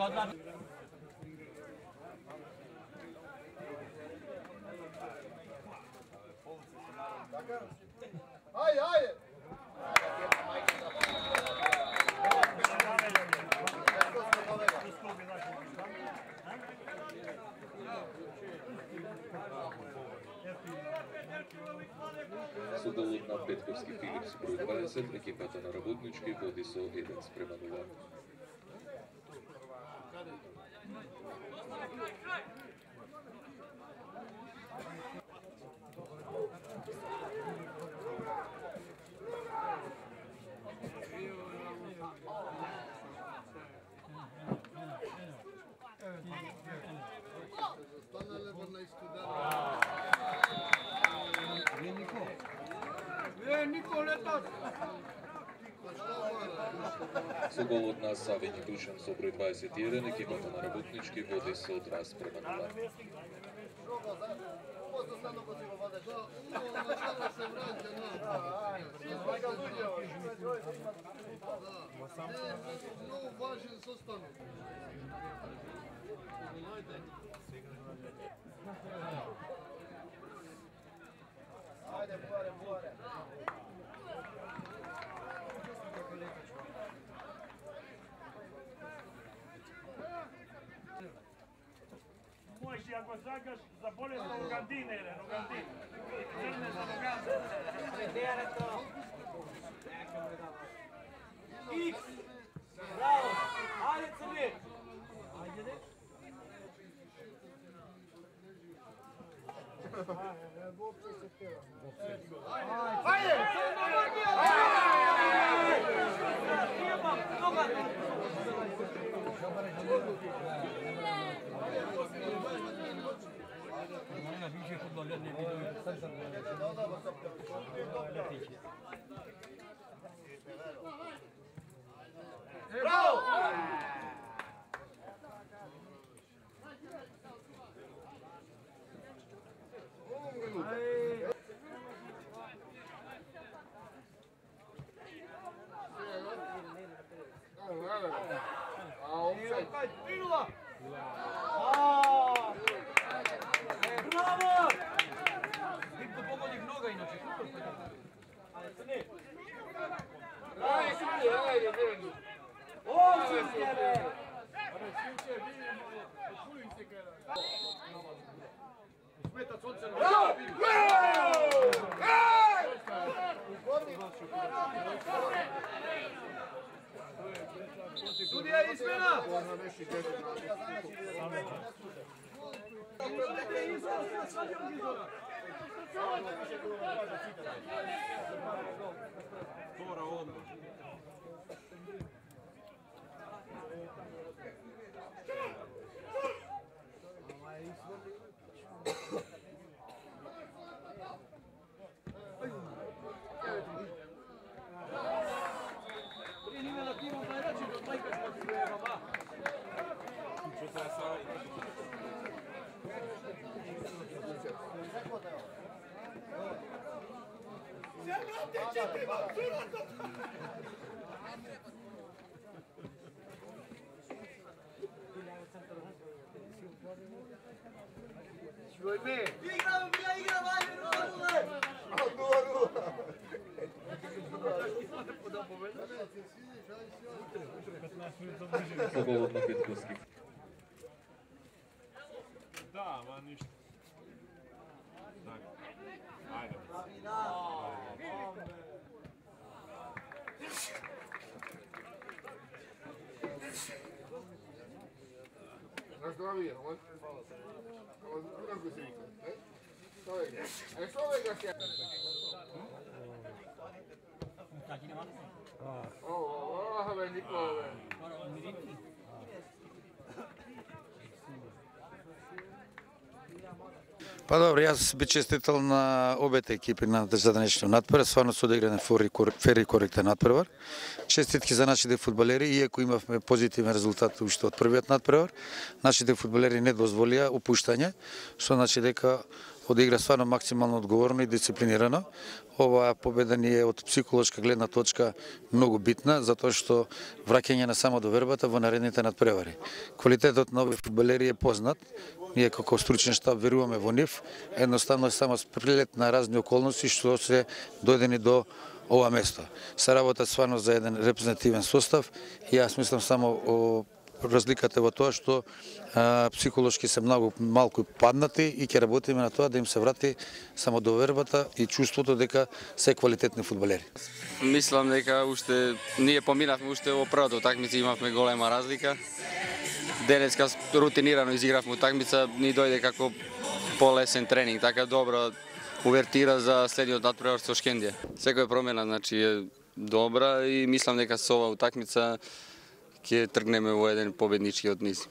Ajde! Судовод на Петковски Филипс број 20, екипата на Работнички води со 1:0. Со голот на Савињ Душан со број 21, екипата на Работнички води со 2:0. Можеш и ако сакаш за болест на Рогандин, Рогандин. Тргне за Рогандин. Икс! Браво! Ајде, Црни! Ајде, де? Браво! Викто погоди нога иначе. Судија измена! Тора одмор. Свободно Петковски. Да, ама ништо. Ајде. На здравие, вот. Как вы видите? Что вы говорите? О, Никола. Па добро, јас би честитал на обете екипи на денешниот натпревар, стварно се одигран фер и коректен натпревар. Честитки за нашите фудбалери, иако имавме позитивен резултат уште од првиот натпревар, нашите фудбалери не дозволија опуштање, што значи дека одигра стварно максимално одговорно и дисциплинирано. Оваа победа ни е од психолошка гледна точка многу битна, затоа што враќање на самодовербата во наредните надпревари. Квалитетот на овие фудбалери е познат. Ние како стручен штаб веруваме во нив. Едноставно е само спрелет на разни околности што се дојдени до ова место. Се работа стварно за еден репрезентативен состав и јас мислам само разликата во тоа што психолошки се многу малку паднати и ќе работиме на тоа да им се врати самодовербата и чувството дека се квалитетни фудбалери. Мислам дека уште ние поминавме уште во првата утакмица, имавме голема разлика. Денеска рутинирано изигравме утакмица, ни дојде како полесен тренинг, така добра увертира за следниот надпревар со Шкендија. Секоја промена значи е добра и мислам дека со оваа утакмица ќе тргнеме во еден победнички од низ.